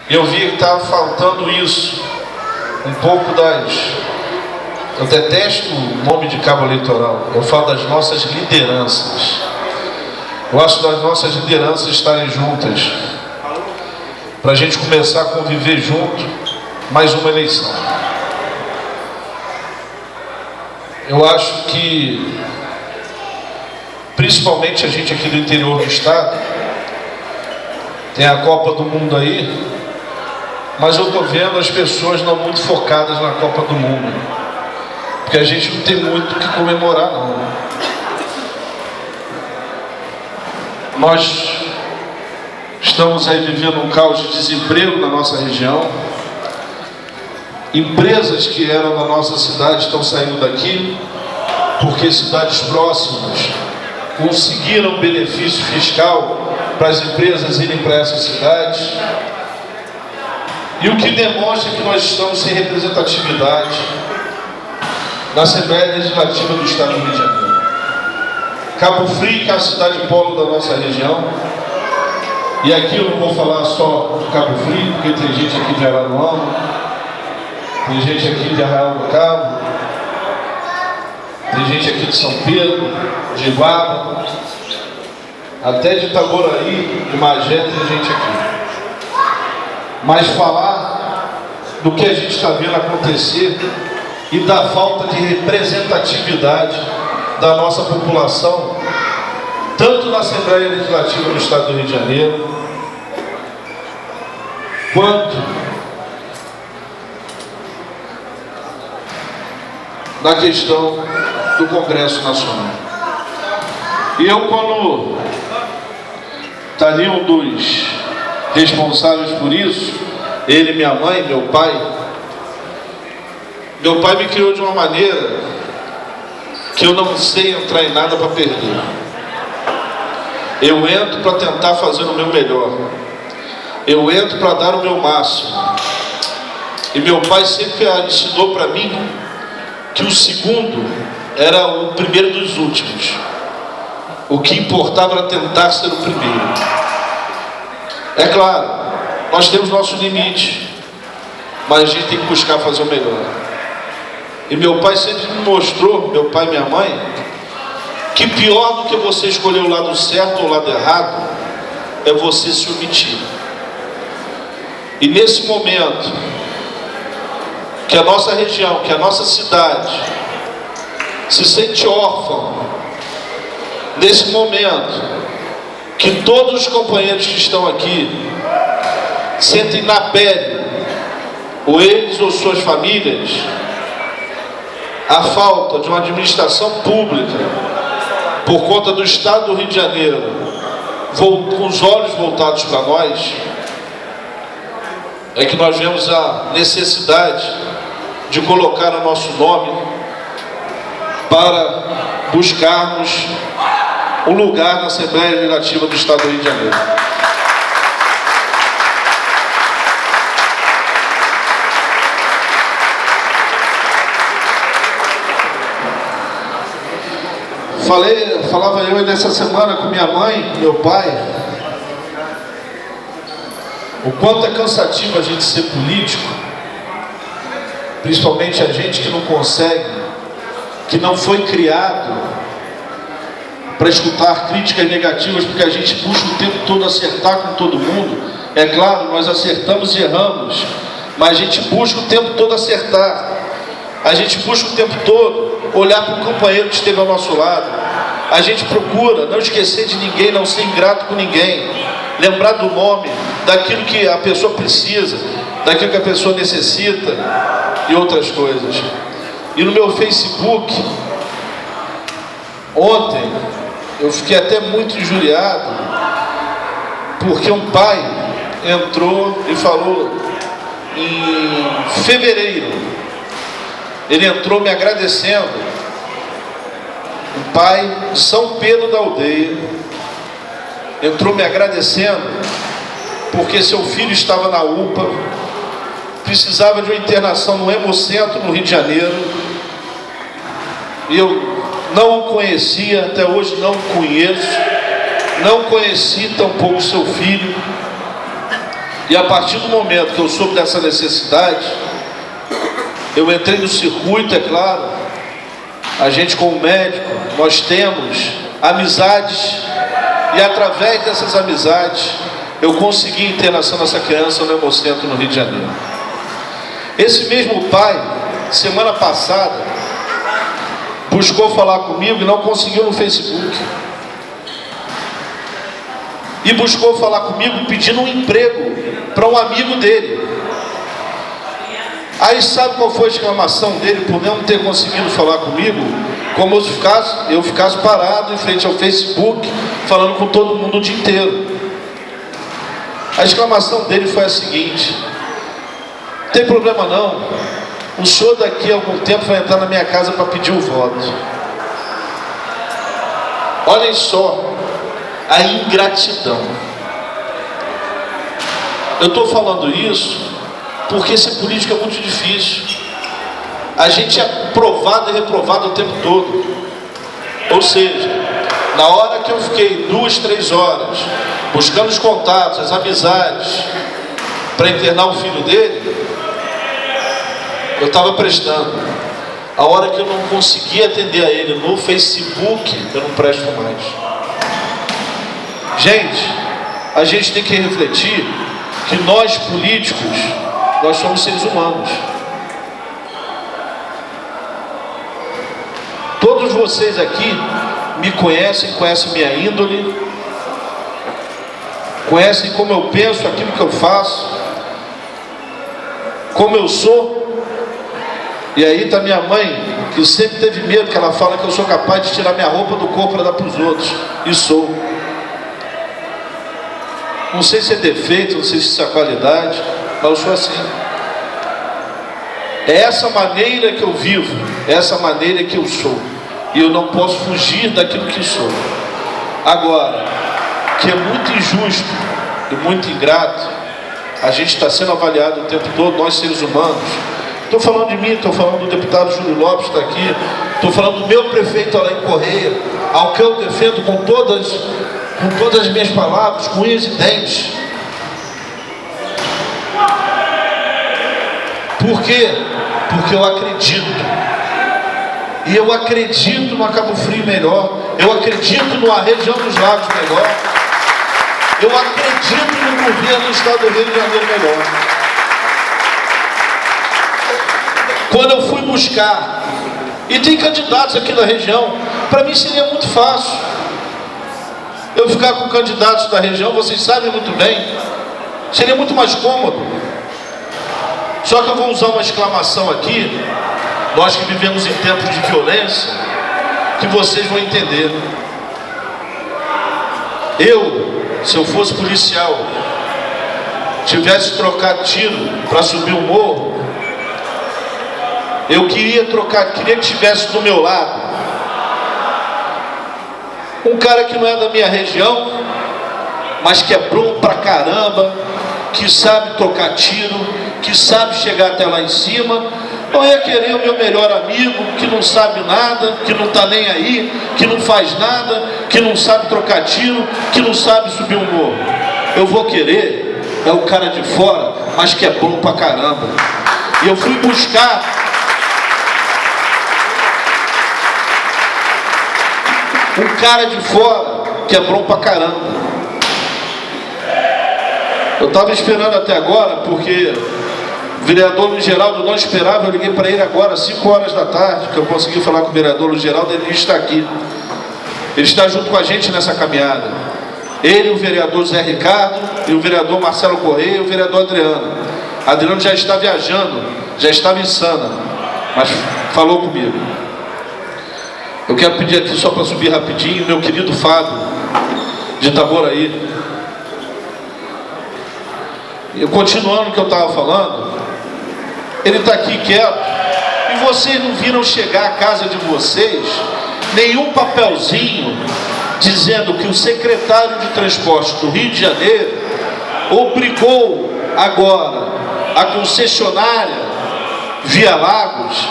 Eu vi que estava faltando isso, um pouco das... Eu detesto o nome de cabo eleitoral, eu falo das nossas lideranças. Eu acho das nossas lideranças estarem juntas, para a gente começar a conviver junto, mais uma eleição. Eu acho que, principalmente a gente aqui do interior do estado, tem a Copa do Mundo aí, mas eu estou vendo as pessoas não muito focadas na Copa do Mundo, porque a gente não tem muito o que comemorar, não. Nós estamos aí vivendo um caos de desemprego na nossa região. Empresas que eram da nossa cidade estão saindo daqui, porque cidades próximas conseguiram benefício fiscal para as empresas irem para essas cidades. E o que demonstra que nós estamos sem representatividade na Assembleia Legislativa do Estado do Rio de Janeiro. Cabo Frio, que é a cidade polo da nossa região, e aqui eu não vou falar só de Cabo Frio, porque tem gente aqui de Araruama, tem gente aqui de Arraial do Cabo, tem gente aqui de São Pedro, de Iguaba, até de Itaboraí, de Magé, tem gente aqui. Mas falar do que a gente está vendo acontecer e da falta de representatividade da nossa população, tanto na Assembleia Legislativa do Estado do Rio de Janeiro, quanto na questão do Congresso Nacional. E eu, quando estaria um dos responsáveis por isso, ele, minha mãe, meu pai me criou de uma maneira que eu não sei entrar em nada para perder. Eu entro para tentar fazer o meu melhor. Eu entro para dar o meu máximo. E meu pai sempre ensinou para mim que o segundo era o primeiro dos últimos. O que importava era tentar ser o primeiro. É claro, nós temos nossos limites, mas a gente tem que buscar fazer o melhor. E meu pai sempre me mostrou, meu pai e minha mãe, que pior do que você escolher o lado certo ou o lado errado é você se omitir. E nesse momento que a nossa região, que a nossa cidade se sente órfã, nesse momento que todos os companheiros que estão aqui sentem na pele, ou eles ou suas famílias, a falta de uma administração pública por conta do Estado do Rio de Janeiro, com os olhos voltados para nós, é que nós vemos a necessidade de colocar o nosso nome para buscarmos um lugar na Assembleia Legislativa do Estado do Rio de Janeiro. Falava eu nessa semana com minha mãe, meu pai, o quanto é cansativo a gente ser político, principalmente a gente que não consegue, que não foi criado para escutar críticas negativas, porque a gente busca o tempo todo acertar com todo mundo. É claro, nós acertamos e erramos, mas a gente busca o tempo todo acertar. A gente busca o tempo todo olhar para o companheiro que esteve ao nosso lado. A gente procura não esquecer de ninguém, não ser ingrato com ninguém. Lembrar do nome, daquilo que a pessoa precisa, daquilo que a pessoa necessita e outras coisas. E no meu Facebook, ontem, eu fiquei até muito injuriado, porque um pai entrou e falou em fevereiro, ele entrou me agradecendo, o pai de São Pedro da Aldeia, entrou me agradecendo, porque seu filho estava na UPA, precisava de uma internação no Hemocentro, no Rio de Janeiro, e eu não o conhecia, até hoje não o conheço, não conheci tampouco seu filho, E a partir do momento que eu soube dessa necessidade, eu entrei no circuito, é claro. A gente, como médico, nós temos amizades, e através dessas amizades eu consegui a internação dessa criança no Hemocentro, no Rio de Janeiro. Esse mesmo pai, semana passada, buscou falar comigo e não conseguiu no Facebook. E buscou falar comigo pedindo um emprego para um amigo dele. Aí sabe qual foi a exclamação dele por não ter conseguido falar comigo? Como eu ficasse parado em frente ao Facebook, falando com todo mundo o dia inteiro. A exclamação dele foi a seguinte: não tem problema não, o senhor daqui a algum tempo vai entrar na minha casa para pedir o voto. Olhem só a ingratidão. Eu estou falando isso porque ser político é muito difícil. A gente é aprovado e reprovado o tempo todo. Ou seja, na hora que eu fiquei 2, 3 horas buscando os contatos, as amizades para internar o filho dele, eu estava prestando. A hora que eu não consegui atender a ele no Facebook, eu não presto mais. Gente, a gente tem que refletir que nós políticos, nós somos seres humanos. Todos vocês aqui me conhecem, conhecem minha índole, conhecem como eu penso, aquilo que eu faço, como eu sou. E aí está minha mãe, que sempre teve medo, que ela fala que eu sou capaz de tirar minha roupa do corpo para dar para os outros. E sou. Não sei se é defeito, não sei se isso é qualidade, mas eu sou assim. É essa maneira que eu vivo, é essa maneira que eu sou. E eu não posso fugir daquilo que sou. Agora, que é muito injusto e muito ingrato, a gente está sendo avaliado o tempo todo, nós seres humanos. Estou falando de mim, estou falando do deputado Júlio Lopes, está aqui. Estou falando do meu prefeito Alain Correia, ao que eu defendo com todas as minhas palavras, com unhas e dentes. Por quê? Porque eu acredito. E eu acredito no Cabo Frio melhor. Eu acredito numa região dos lagos melhor. Eu acredito no governo do estado do Rio de Janeiro melhor. Quando eu fui buscar, e tem candidatos aqui da região, para mim seria muito fácil eu ficar com candidatos da região, vocês sabem muito bem, seria muito mais cômodo. Só que eu vou usar uma exclamação aqui, nós que vivemos em tempos de violência, que vocês vão entender. Se eu fosse policial, tivesse trocado tiro para subir um morro, eu queria que tivesse do meu lado um cara que não é da minha região, mas que é bom pra caramba, que sabe trocar tiro, que sabe chegar até lá em cima. Eu ia querer o meu melhor amigo, que não sabe nada, que não está nem aí, que não faz nada, que não sabe trocar tiro, que não sabe subir um morro. Eu vou querer o cara de fora, mas que é bom pra caramba. E eu fui buscar um cara de fora que é bom pra caramba. Eu estava esperando até agora, porque o vereador Luiz Geraldo não esperava. Eu liguei para ele agora, 5 horas da tarde, que eu consegui falar com o vereador Luiz Geraldo. Ele está aqui, ele está junto com a gente nessa caminhada. Ele, o vereador Zé Ricardo, e o vereador Marcelo Correia e o vereador Adriano. Adriano já está viajando, já estava em Sana, mas falou comigo. Eu quero pedir aqui, só para subir rapidinho, meu querido Fábio, de Itaboraí. Eu continuando o que eu estava falando, ele está aqui quieto, e vocês não viram chegar à casa de vocês nenhum papelzinho dizendo que o secretário de transporte do Rio de Janeiro obrigou agora a concessionária Via Lagos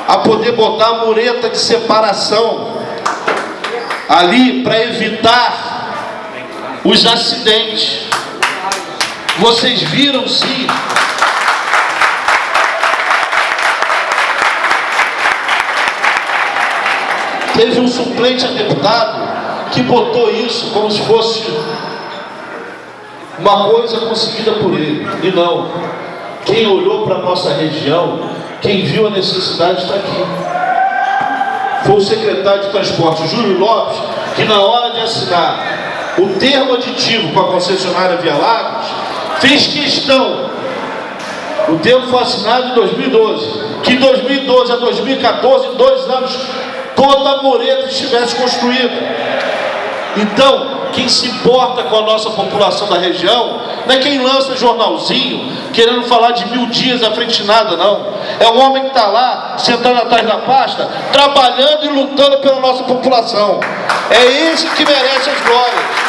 a poder botar a mureta de separação ali para evitar os acidentes. Vocês viram sim. Teve um suplente a deputado que botou isso como se fosse uma coisa conseguida por ele. E não. Quem olhou para a nossa região, quem viu a necessidade está aqui. Foi o secretário de Transporte, Júlio Lopes, que na hora de assinar o termo aditivo com a concessionária Via Lagos, fez questão. O termo foi assinado em 2012. Que em 2012 a 2014, em 2 anos, toda a mureta estivesse construída. Então, quem se importa com a nossa população da região não é quem lança jornalzinho querendo falar de 1000 dias à frente de nada, não. É o homem que está lá, sentado atrás da pasta, trabalhando e lutando pela nossa população. É esse que merece as glórias.